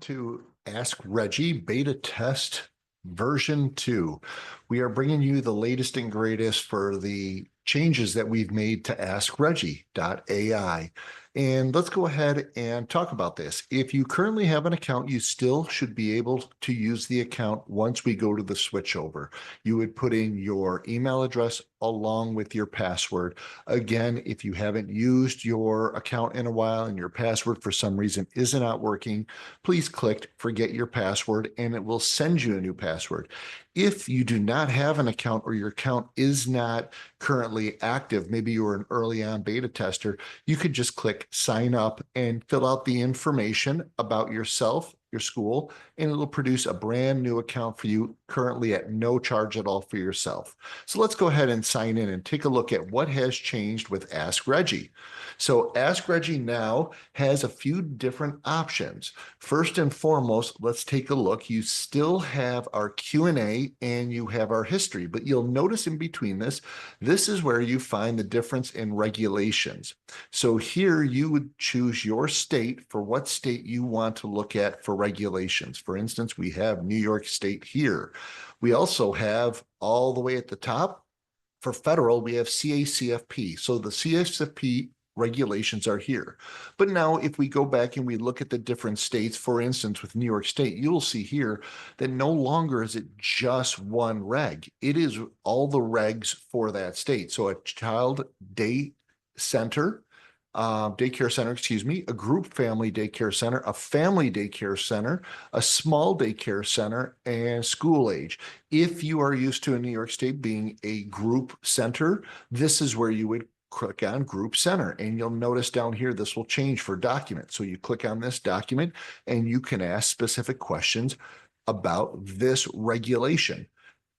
to AskRegi beta test version 2. We are bringing you the latest and greatest for the changes that we've made to AskRegi.ai. And let's go ahead and talk about this. If you currently have an account, you still should be able to use the account once we go to the switchover. You would put in your email address along with your password. Again, if you haven't used your account in a while and your password for some reason is not working, please click forget your password and it will send you a new password. If you do not have an account or your account is not currently active, maybe you were an early on beta tester, you could just click sign up and fill out the information about yourself, your school, and it'll produce a brand new account for you currently at no charge at all for yourself. So let's go ahead and sign in and take a look at what has changed with AskRegi. So AskRegi now has a few different options. First and foremost, let's take a look. You still have our Q&A and you have our history, but you'll notice in between this is where you find the difference in regulations. So here you would choose your state for what state you want to look at for regulations. For instance, we have New York State here. We also have all the way at the top for federal, we have CACFP. So the CACFP regulations are here. But now if we go back and we look at the different states, for instance, with New York State, you'll see here that no longer is it just one reg. It is all the regs for that state. So a child day center, daycare center, a group family daycare center, a family daycare center, a small daycare center, and school age. If you are used to in New York State being a group center, this is where you would click on group center, and you'll notice down here this will change for document. So you click on this document and you can ask specific questions about this regulation.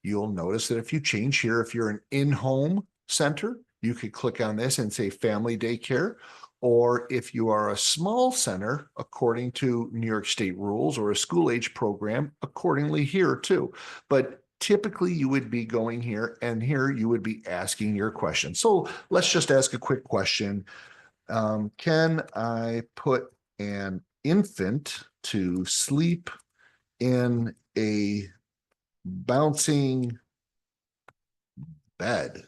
You'll notice that if you change here, if you're an in-home center, you could click on this and say family daycare, or if you are a small center, according to New York State rules, or a school age program, accordingly here too. But typically you would be going here and here you would be asking your question. So let's just ask a quick question. Can I put an infant to sleep in a bouncing bed?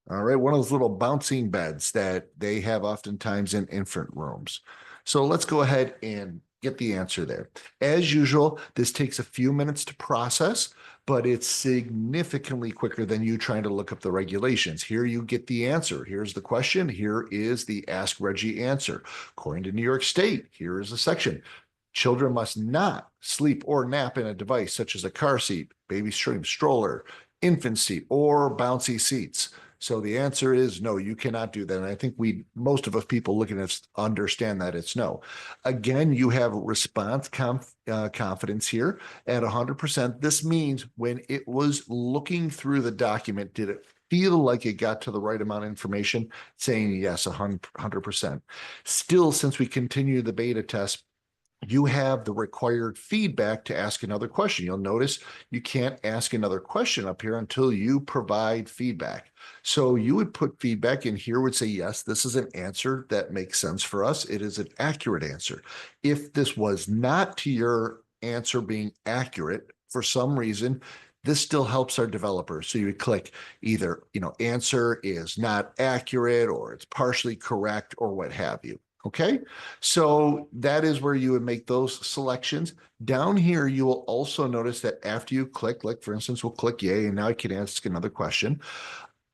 All right, one of those little bouncing beds that they have oftentimes in infant rooms. So let's go ahead and get the answer there. As usual, this takes a few minutes to process, but it's significantly quicker than you trying to look up the regulations. Here you get the answer. Here's the question. Here is the AskRegi answer. According to New York State, here is the section. Children must not sleep or nap in a device such as a car seat, baby stroller, infant seat, or bouncy seats. So the answer is no, you cannot do that. And I think most of us people looking at this understand that it's no. Again, you have response confidence here at 100%. This means when it was looking through the document, did it feel like it got to the right amount of information? Saying yes, 100%. Still, since we continue the beta test, you have the required feedback to ask another question. You'll notice you can't ask another question up here until you provide feedback. So you would put feedback in here, would say, yes, this is an answer that makes sense for us. It is an accurate answer. If this was not to your answer being accurate for some reason, this still helps our developers. So you would click either, answer is not accurate or it's partially correct or what have you. Okay, so that is where you would make those selections. Down here, you will also notice that after you click, like for instance, we'll click yay, and now I can ask another question.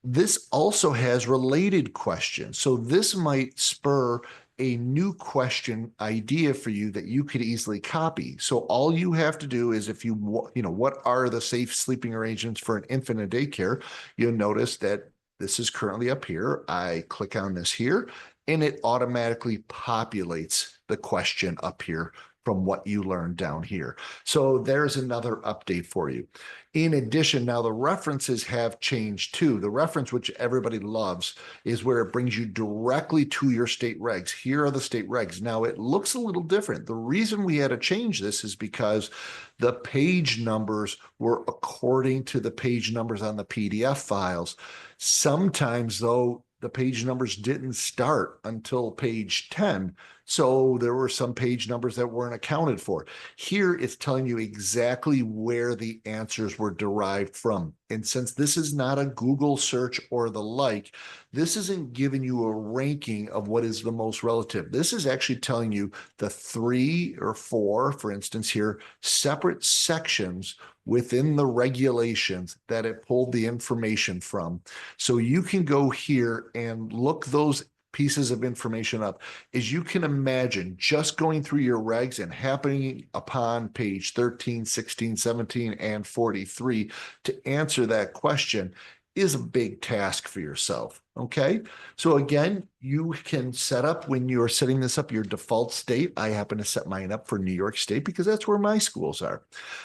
This also has related questions. So this might spur a new question idea for you that you could easily copy. So all you have to do is if what are the safe sleeping arrangements for an infant in daycare? You'll notice that this is currently up here. I click on this here, and it automatically populates the question up here from what you learned down here. So there's another update for you. In addition, now the references have changed too. The reference, which everybody loves, is where it brings you directly to your state regs. Here are the state regs. Now it looks a little different. The reason we had to change this is because the page numbers were according to the page numbers on the PDF files. Sometimes, though, the page numbers didn't start until page 10. So there were some page numbers that weren't accounted for. Here it's telling you exactly where the answers were derived from. And since this is not a Google search or the like, this isn't giving you a ranking of what is the most relative. This is actually telling you the 3 or 4, for instance, here, separate sections within the regulations that it pulled the information from. So you can go here and look those pieces of information up. As you can imagine, just going through your regs and happening upon page 13, 16, 17, and 43 to answer that question is a big task for yourself. Okay. So again, you can set up, when you're setting this up, your default state. I happen to set mine up for New York State because that's where my schools are.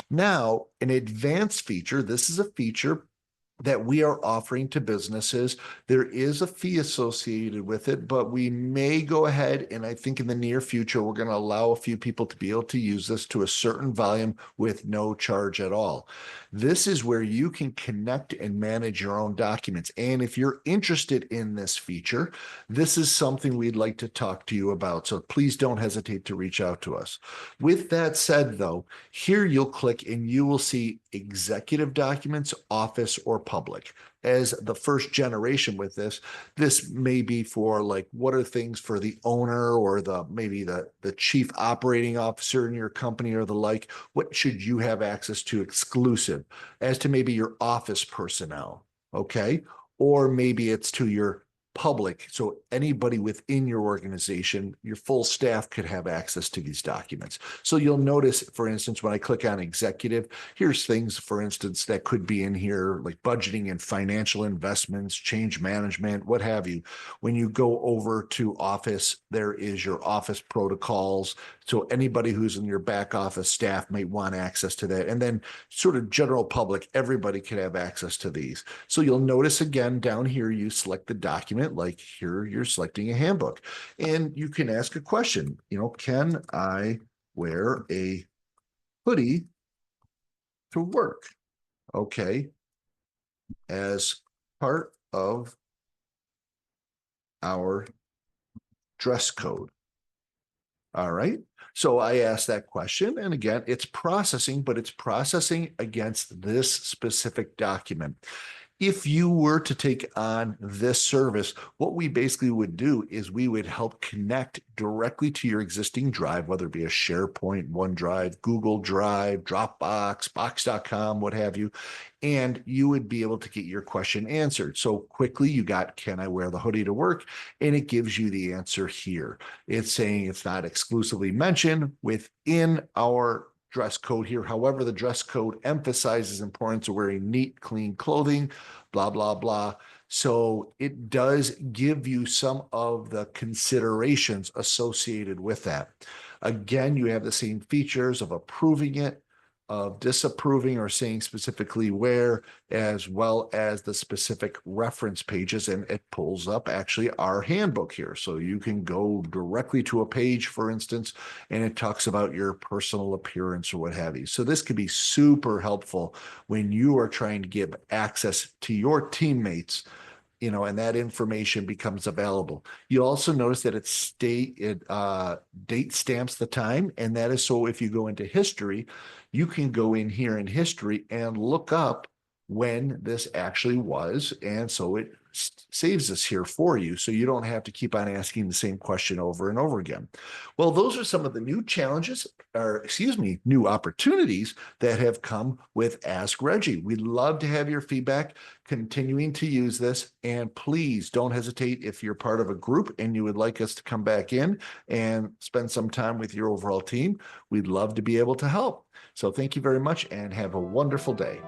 Now, an advanced feature, this is a feature that we are offering to businesses. There is a fee associated with it, but we may go ahead, and I think in the near future, we're going to allow a few people to be able to use this to a certain volume with no charge at all. This is where you can connect and manage your own documents. And if you're interested in this feature, this is something we'd like to talk to you about. So please don't hesitate to reach out to us. With that said, though, here you'll click and you will see executive documents, office, or public. As the first generation with this may be for, like, what are things for the owner or maybe the chief operating officer in your company or the like. What should you have access to exclusive? As to maybe your office personnel, okay? Or maybe it's to your public. So anybody within your organization, your full staff could have access to these documents. So you'll notice, for instance, when I click on executive, here's things, for instance, that could be in here, like budgeting and financial investments, change management, what have you. When you go over to office, there is your office protocols. So anybody who's in your back office staff might want access to that. And then sort of general public, everybody can have access to these. So you'll notice again down here, you select the document, like here you're selecting a handbook, and you can ask a question, can I wear a hoodie to work? Okay. As part of our dress code. All right. So I asked that question, and again, it's processing, but it's processing against this specific document. If you were to take on this service, what we basically would do is we would help connect directly to your existing drive, whether it be a SharePoint, OneDrive, Google Drive, Dropbox, Box.com, what have you, and you would be able to get your question answered. So quickly you got, can I wear the hoodie to work? And it gives you the answer here. It's saying it's not exclusively mentioned within our dress code here. However, the dress code emphasizes importance of wearing neat, clean clothing, blah, blah, blah. So it does give you some of the considerations associated with that. Again, you have the same features of approving it, of disapproving or saying specifically where, as well as the specific reference pages. And it pulls up actually our handbook here. So you can go directly to a page, for instance, and it talks about your personal appearance or what have you. So this can be super helpful when you are trying to give access to your teammates, and that information becomes available. You also notice that it date stamps the time, and that is so if you go into history, you can go in here in history and look up when this actually was, and so it saves this here for you, so you don't have to keep on asking the same question over and over again. Well, those are some of the new challenges, or new opportunities that have come with Ask Regi. We'd love to have your feedback, continuing to use this, and please don't hesitate if you're part of a group and you would like us to come back in and spend some time with your overall team. We'd love to be able to help. So thank you very much and have a wonderful day.